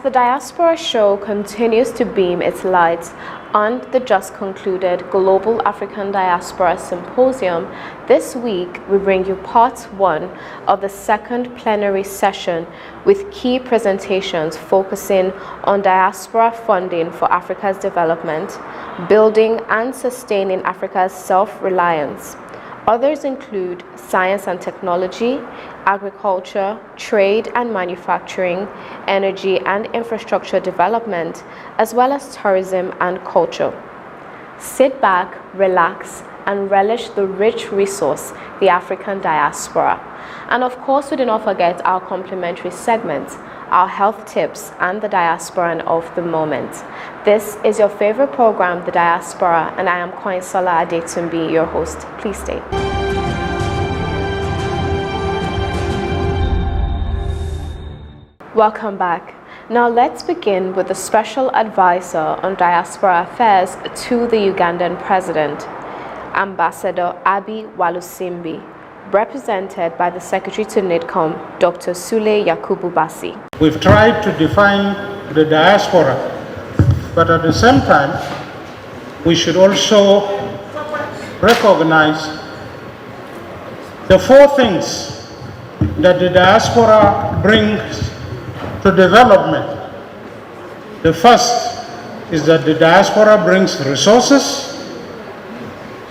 the Diaspora show continues to beam its light on the just concluded Global African Diaspora Symposium, this week we bring you part 1 of the second plenary session with key presentations focusing on diaspora funding for Africa's development, building and sustaining Africa's self-reliance. Others include science and technology, agriculture, trade and manufacturing, energy and infrastructure development, as well as tourism and culture. Sit back, relax, and relish the rich resource, the African diaspora. And of course, we do not forget our complimentary segments, our health tips, and the diasporan of the moment. This is your favorite program, The Diaspora, and I am Koinsola Adetumbi, your host. Please stay. Welcome back. Now let's begin with the Special Advisor on Diaspora Affairs to the Ugandan President, Ambassador Abi Walusimbi, represented by the Secretary to NIDCOM, Dr. Sule Yakubu Basi. We've tried to define the diaspora, but at the same time, we should also recognize the 4 things that the diaspora brings to development. The first is that the diaspora brings resources,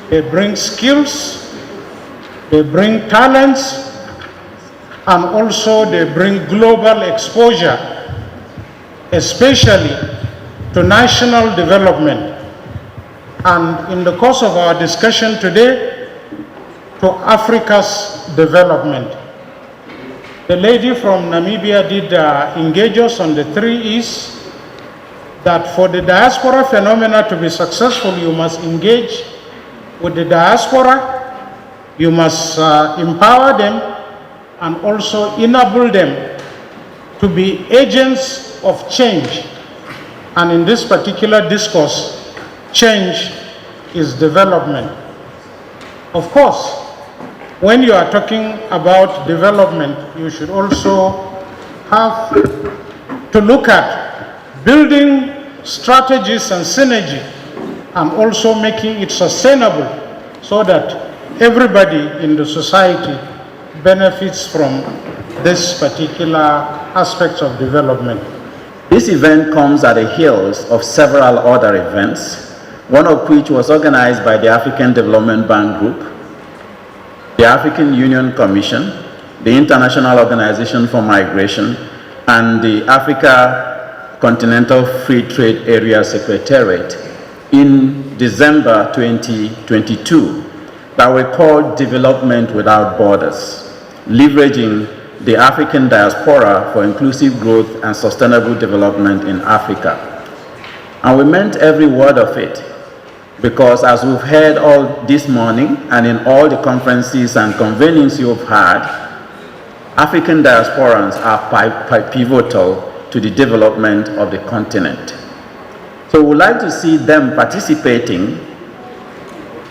they bring skills, they bring talents, and also they bring global exposure, especially to national development. And in the course of our discussion today, to Africa's development. The lady from Namibia did engage us on the 3 E's, that for the diaspora phenomena to be successful, you must engage with the diaspora, you must empower them, and also enable them to be agents of change. And in this particular discourse, change is development. Of course, when you are talking about development, you should also have to look at building strategies and synergy, and also making it sustainable so that everybody in the society benefits from this particular aspect of development. This event comes at the heels of several other events, one of which was organized by the African Development Bank Group, the African Union Commission, the International Organization for Migration, and the Africa Continental Free Trade Area Secretariat in December 2022 that were called Development Without Borders, leveraging the African diaspora for inclusive growth and sustainable development in Africa. And we meant every word of it, because as we've heard all this morning and in all the conferences and convenings you've had, African diasporans are pivotal to the development of the continent. So we'd like to see them participating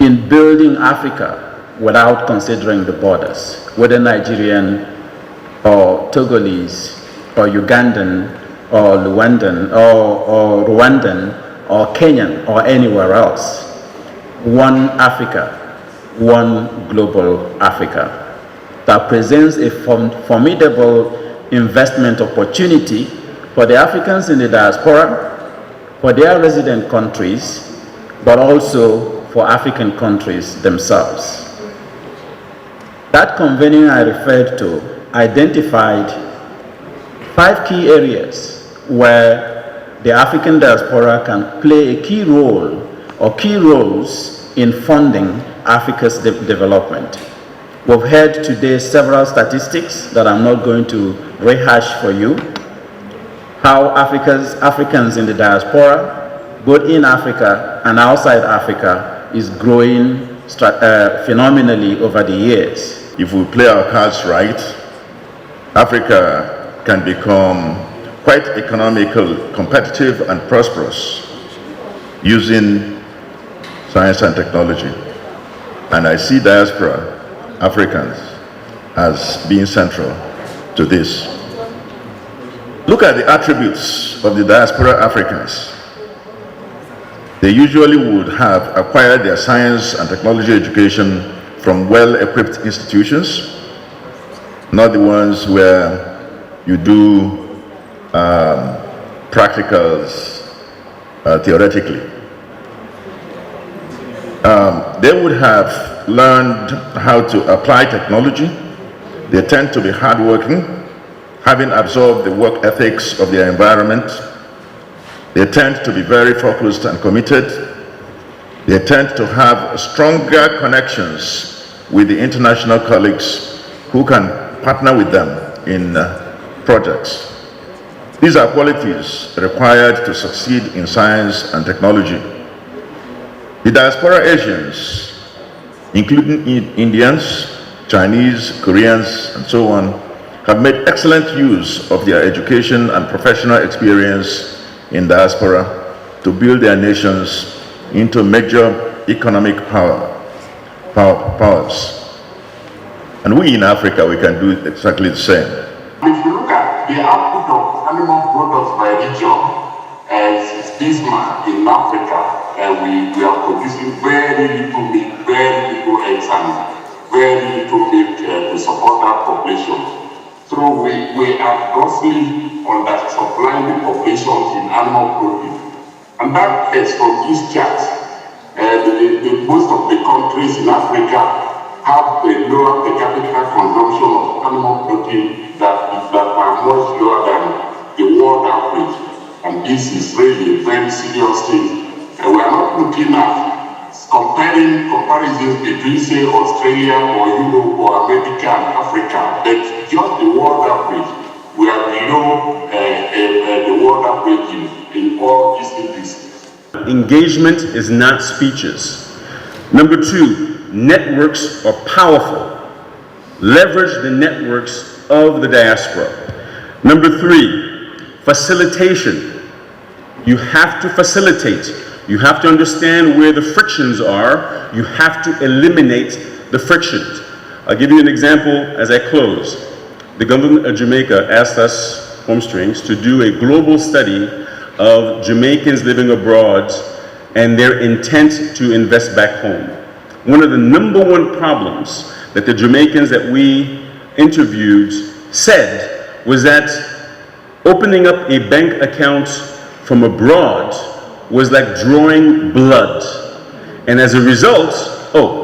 in building Africa without considering the borders, whether Nigerian or Togolese or Ugandan or Rwandan or Kenyan or anywhere else. One Africa, one global Africa that presents a formidable investment opportunity for the Africans in the diaspora, for their resident countries, but also for African countries themselves. That convening I referred to identified 5 key areas where the African diaspora can play a key role or key roles in funding Africa's development. We've heard today several statistics that I'm not going to rehash for you. How Africans in the diaspora, both in Africa and outside Africa, is growing phenomenally over the years. If we play our cards right, Africa can become quite economical, competitive, and prosperous using science and technology. And I see diaspora Africans as being central to this. Look look at the attributes of the diaspora Africans. They usually would have acquired their science and technology education from well-equipped institutions, not the ones where you do practicals theoretically. They would have learned how to apply technology. They tend to be hardworking, having absorbed the work ethics of their environment. They tend to be very focused and committed. They tend to have stronger connections with the international colleagues who can partner with them in projects. These are qualities required to succeed in science and technology. The diaspora Asians, including Indians, Chinese, Koreans, and so on, have made excellent use of their education and professional experience in diaspora to build their nations into major economic powers. And we in Africa, we can do exactly the same. If you look at the output of animal products by region, as Bismarck in Africa, we are producing very little meat, very little eggs, and very little milk to support that population. So we are grossly undersupplying the populations in animal protein. And that is from this chart. Most of the countries in Africa have a lower per capita consumption of animal protein that are much lower than the world average. And this is really a very serious thing. And we are not looking at comparisons between, say, Australia or Europe or America and Africa, but just the world average. We are below the world average in all these indices. Engagement is not speeches. Number two, networks are powerful. Leverage the networks of the diaspora. Number three, facilitation. You have to facilitate. You have to understand where the frictions are. You have to eliminate the frictions. I'll give you an example as I close. The government of Jamaica asked us, Home Strings, to do a global study of Jamaicans living abroad and their intent to invest back home. One of the number one problems that the Jamaicans that we interviewed said was that opening up a bank account from abroad was like drawing blood. And as a result,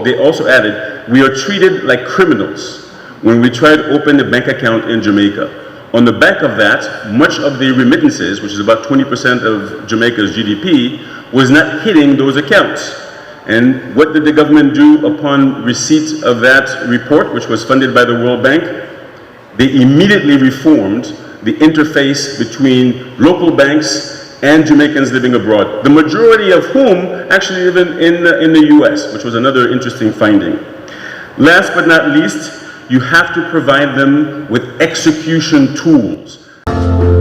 they also added, we are treated like criminals when we try to open a bank account in Jamaica. On the back of that, much of the remittances, which is about 20% of Jamaica's GDP, was not hitting those accounts. And what did the government do upon receipt of that report, which was funded by the World Bank? They immediately reformed the interface between local banks and Jamaicans living abroad, the majority of whom actually live in the US, which was another interesting finding. Last but not least, you have to provide them with execution tools.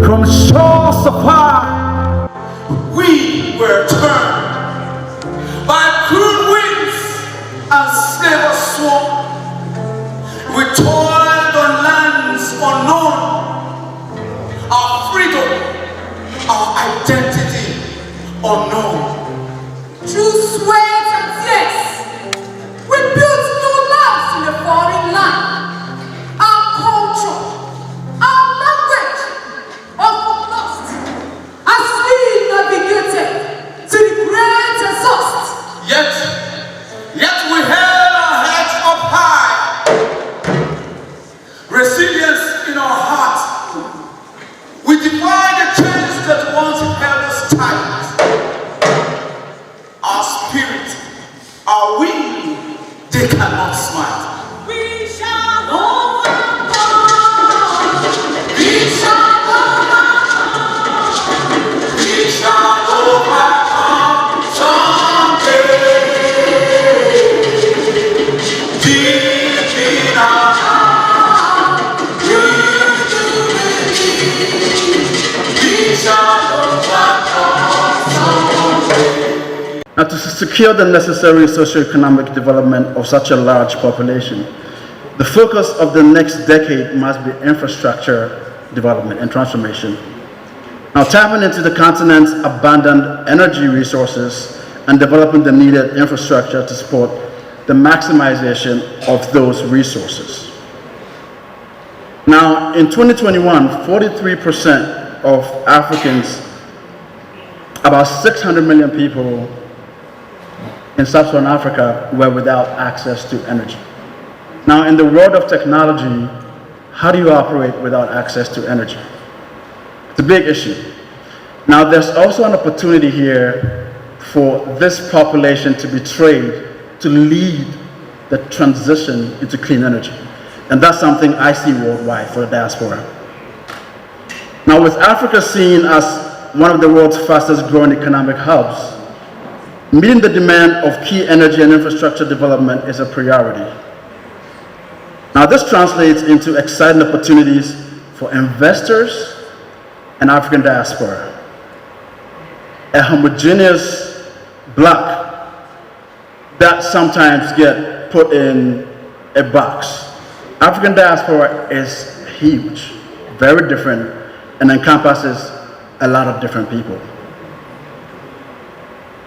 From shores afar, we were turned by cruel winds and slave swamp. We toiled on lands unknown, our freedom, our identity unknown. Through sweat and tears, we built new lives in a foreign land. Our culture, our language, often lost as we navigated to the great exhaust. Yet we held our heads up high, resilience in our hearts. We defied the chains that once held us tight. Our spirit, our wind, they cannot smite. We shall overcome. We shall overcome. We shall overcome someday. Deep in our heart, we do believe. We shall overcome someday. Now, to secure the necessary socio-economic development of such a large population, the focus of the next decade must be infrastructure development and transformation. Now, tapping into the continent's abundant energy resources and developing the needed infrastructure to support the maximization of those resources. Now, in 2021, 43% of Africans, about 600 million people in sub-Saharan Africa, were without access to energy. Now, in the world of technology, how do you operate without access to energy? It's a big issue. Now, there's also an opportunity here for this population to be trained to lead the transition into clean energy. And that's something I see worldwide for the diaspora. Now, with Africa seen as one of the world's fastest growing economic hubs, meeting the demand of key energy and infrastructure development is a priority. Now, this translates into exciting opportunities for investors and African diaspora. A homogeneous block that sometimes get put in a box. African diaspora is huge, very different, and encompasses a lot of different people.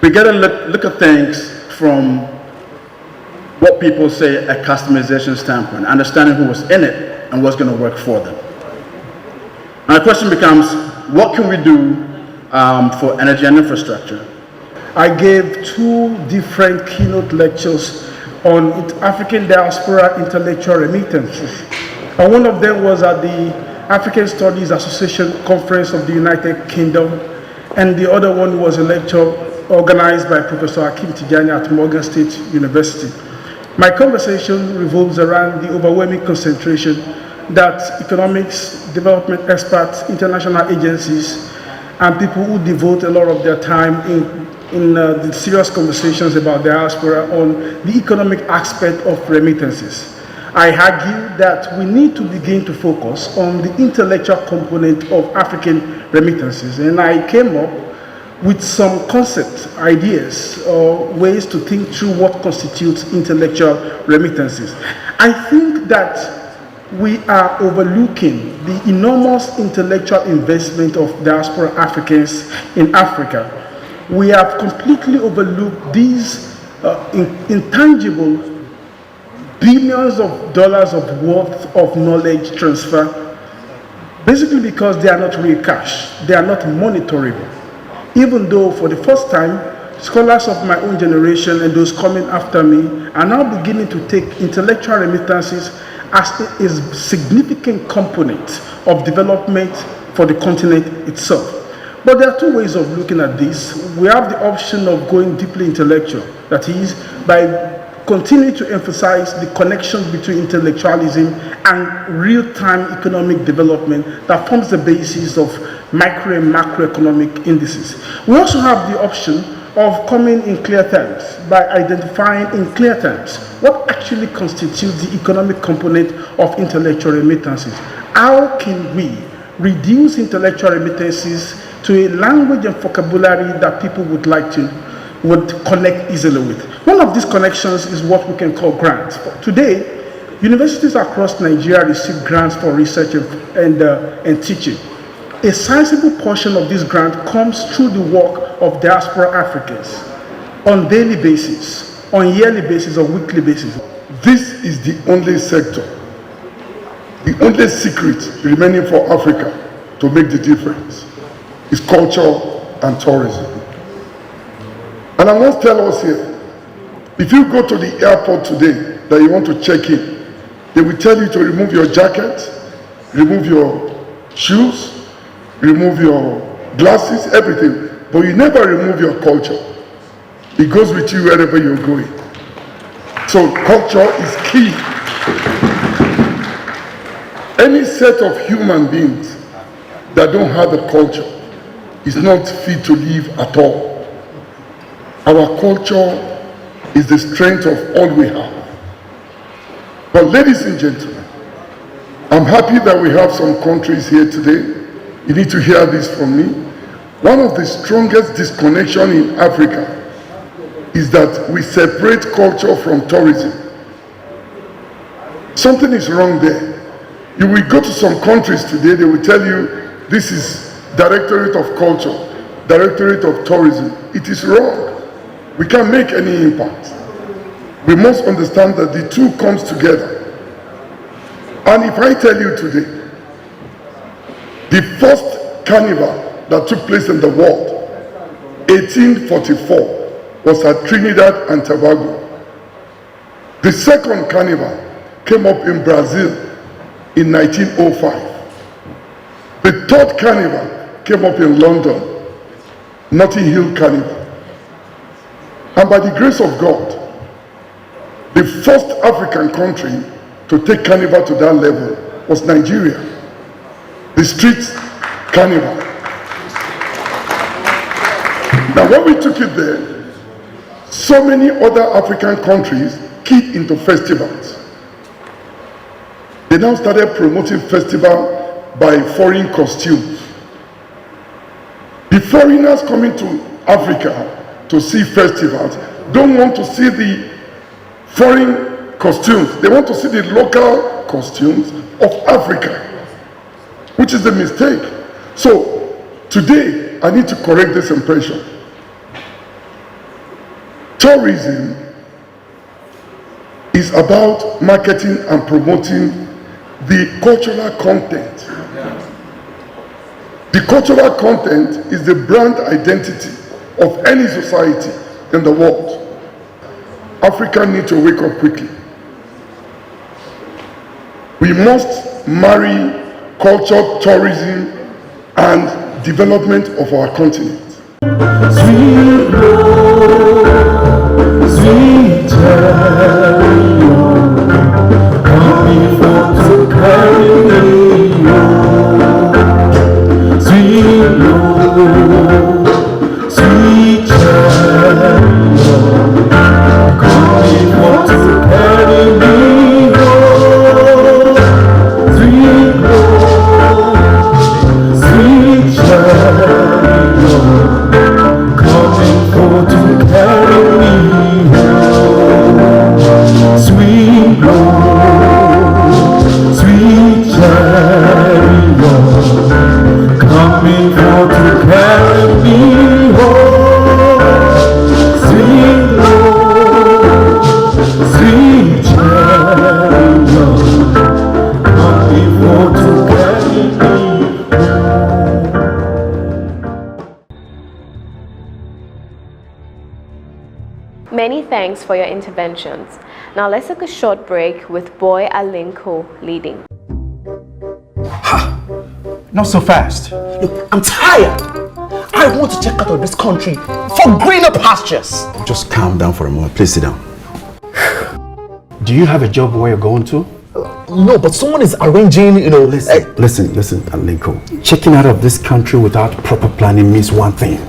We gotta look at things from what people say a customization standpoint, understanding who was in it and what's gonna work for them. Now the question becomes, what can we do for energy and infrastructure? I gave 2 different keynote lectures on African diaspora intellectual remittances. And one of them was at the African Studies Association Conference of the United Kingdom, and the other one was a lecture organized by Professor Akim Tijani at Morgan State University. My conversation revolves around the overwhelming concentration that economics, development experts, international agencies, and people who devote a lot of their time in the serious conversations about diaspora on the economic aspect of remittances. I argue that we need to begin to focus on the intellectual component of African remittances, and I came up with some concepts, ideas, or ways to think through what constitutes intellectual remittances. I think that we are overlooking the enormous intellectual investment of diaspora Africans in Africa. We have completely overlooked these intangible billions of dollars of worth of knowledge transfer, basically because they are not real cash, they are not monitorable. Even though for the first time, scholars of my own generation and those coming after me are now beginning to take intellectual remittances as a significant component of development for the continent itself. But there are 2 ways of looking at this. We have the option of going deeply intellectual, that is, by continuing to emphasize the connection between intellectualism and real-time economic development that forms the basis of micro and macroeconomic indices. We also have the option of coming in clear terms by identifying in clear terms what actually constitutes the economic component of intellectual remittances. How can we reduce intellectual remittances to a language and vocabulary that people would connect easily with? One of these connections is what we can call grants. Today, universities across Nigeria receive grants for research and teaching. A sizable portion of this grant comes through the work of diaspora Africans on daily basis, on yearly basis, or weekly basis. This is the only sector, the only secret remaining for Africa to make the difference is culture and tourism. And I must tell us here, if you go to the airport today that you want to check in, they will tell you to remove your jacket, remove your shoes, remove your glasses, everything, but you never remove your culture. It goes with you wherever you're going. So culture is key. Any set of human beings that don't have a culture is not fit to live at all. Our culture is the strength of all we have. But ladies and gentlemen, I'm happy that we have some countries here today. You need to hear this from me. One of the strongest disconnection in Africa is that we separate culture from tourism. Something is wrong there. You will go to some countries today, they will tell you this is Directorate of Culture, Directorate of Tourism. It is wrong. We can't make any impact. We must understand that the two comes together. And if I tell you today, the first carnival that took place in the world, 1844, was at Trinidad and Tobago. The second carnival came up in Brazil in 1905. The third carnival came up in London, Notting Hill Carnival. And by the grace of God, the first African country to take carnival to that level was Nigeria, the street carnival. Now when we took it there, so many other African countries keyed into festivals. They now started promoting festival by foreign costumes. The foreigners coming to Africa to see festivals don't want to see the foreign costumes. They want to see the local costumes of Africa, which is a mistake. So today, I need to correct this impression. Tourism is about marketing and promoting the cultural content. The cultural content is the brand identity of any society in the world. Africa needs to wake up quickly. We must marry culture, tourism, and development of our continent. Sweet Lord, sweet chariot, coming forth to carry me home. Sweet Lord, sweet chariot, coming forth to carry me home. Sweet Lord, sweet chariot, coming forth to carry me home. Sweet Lord, sweet chariot, coming forth to carry me home. Sweet Lord, sweet chariot, coming forth to carry me home. Many thanks for your interventions. Now let's take a short break with Boy Alinko leading. Not so fast. Look, I'm tired. I want to check out of this country for greener pastures. Just calm down for a moment. Please sit down. Do you have a job where you're going to? No, but someone is arranging, Listen, Alinko. Checking out of this country without proper planning means one thing.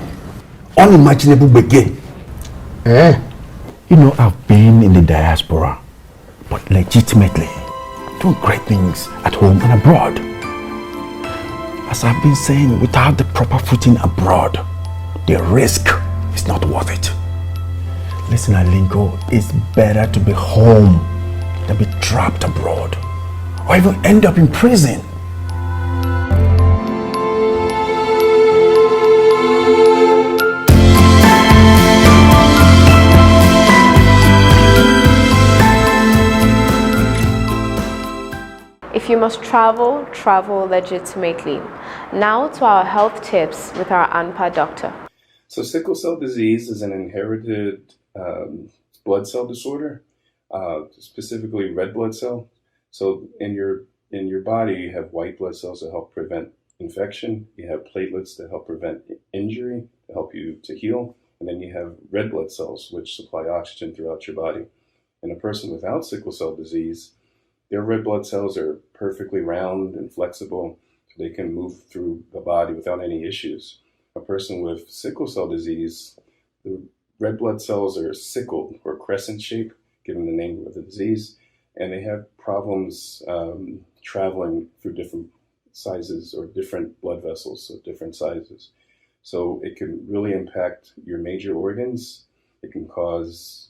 Unimaginable begin. You know, I've been in the diaspora, but legitimately doing great things at home and abroad. As I've been saying, without the proper footing abroad, the risk is not worth it. Listen, Alinko, it's better to be home than be trapped abroad, or even end up in prison. If you must travel, travel legitimately. Now to our health tips with our ANPA doctor. So sickle cell disease is an inherited blood cell disorder, specifically red blood cell. So in your body, you have white blood cells that help prevent infection. You have platelets that help prevent injury, to help you to heal. And then you have red blood cells, which supply oxygen throughout your body. In a person without sickle cell disease, their red blood cells are perfectly round and flexible, so they can move through the body without any issues. A person with sickle cell disease, the red blood cells are sickled or crescent shape, given the name of the disease, and they have problems traveling through different sizes or different blood vessels, so different sizes. So it can really impact your major organs. It can cause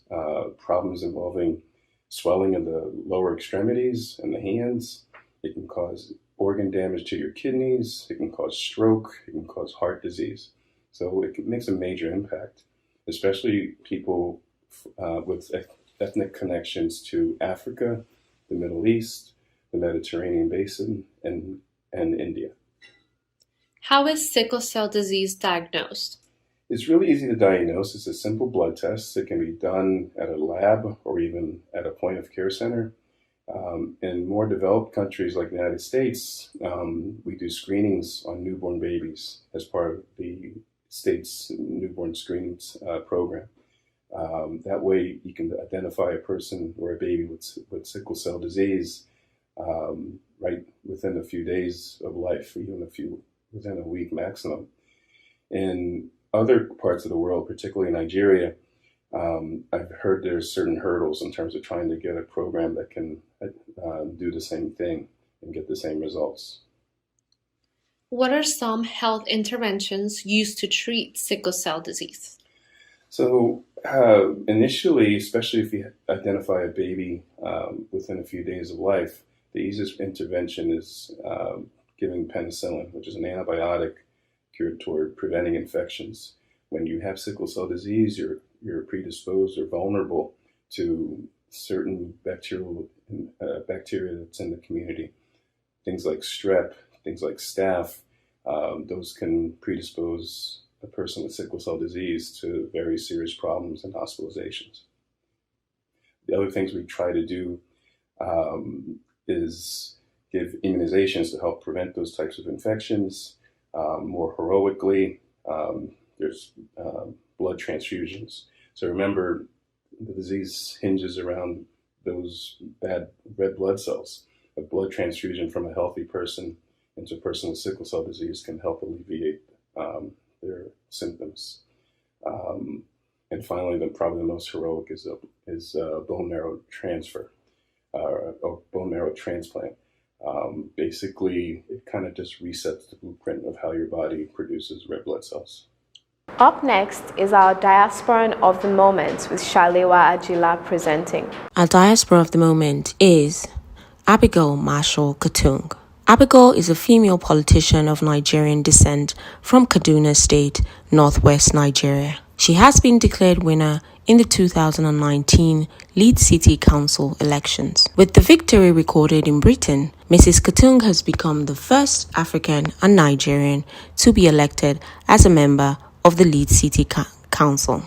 problems involving swelling of the lower extremities and the hands. It can cause organ damage to your kidneys, it can cause stroke, it can cause heart disease. So it makes a major impact, especially people with ethnic connections to Africa, the Middle East, the Mediterranean basin, and India. How is sickle cell disease diagnosed? It's really easy to diagnose. It's a simple blood test that can be done at a lab or even at a point of care center. In more developed countries like the United States, we do screenings on newborn babies as part of the state's newborn screening program. That way you can identify a person or a baby with sickle cell disease right within a few days of life, even within a week maximum. In other parts of the world, particularly Nigeria, I've heard there's certain hurdles in terms of trying to get a program that can do the same thing and get the same results. What are some health interventions used to treat sickle cell disease? So initially, especially if you identify a baby within a few days of life, the easiest intervention is giving penicillin, which is an antibiotic geared toward preventing infections. When you have sickle cell disease, you're predisposed or vulnerable to certain bacteria that's in the community. Things like strep, things like staph, those can predispose a person with sickle cell disease to very serious problems and hospitalizations. The other things we try to do is give immunizations to help prevent those types of infections. More heroically, there's blood transfusions. So remember, the disease hinges around those bad red blood cells. A blood transfusion from a healthy person into a person with sickle cell disease can help alleviate their symptoms. And finally, probably the most heroic is bone marrow transfer or bone marrow transplant. Basically, it kind of just resets the blueprint of how your body produces red blood cells. Up next is our Diaspora of the Moment with Shalewa Ajila presenting. Our Diaspora of the Moment is Abigail Marshall Katung. Abigail is a female politician of Nigerian descent from Kaduna State, northwest Nigeria. She has been declared winner in the 2019 Leeds City Council elections. With the victory recorded in Britain, Mrs. Katung has become the first African and Nigerian to be elected as a member of the Leeds City Council.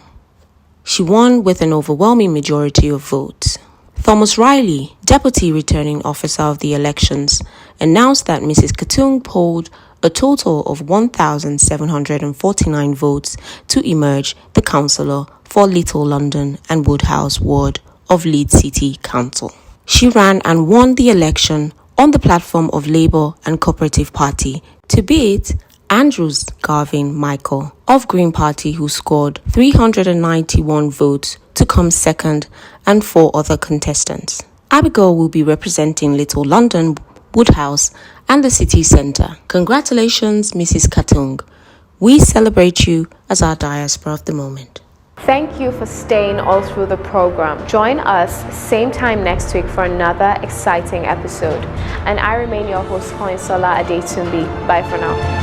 She won with an overwhelming majority of votes. Thomas Riley, Deputy Returning Officer of the elections, announced that Mrs. Katung polled a total of 1,749 votes to emerge the councillor for Little London and Woodhouse Ward of Leeds City Council. She ran and won the election on the platform of Labour and Cooperative Party to beat Andrews Garvin Michael of Green Party, who scored 391 votes to come second, and 4 other contestants. Abigail will be representing Little London, Woodhouse, and the city centre. Congratulations, Mrs. Katung. We celebrate you as our Diaspora of the Moment. Thank you for staying all through the program. Join us same time next week for another exciting episode. And I remain your host, Koinsola Adetumbi. Bye for now.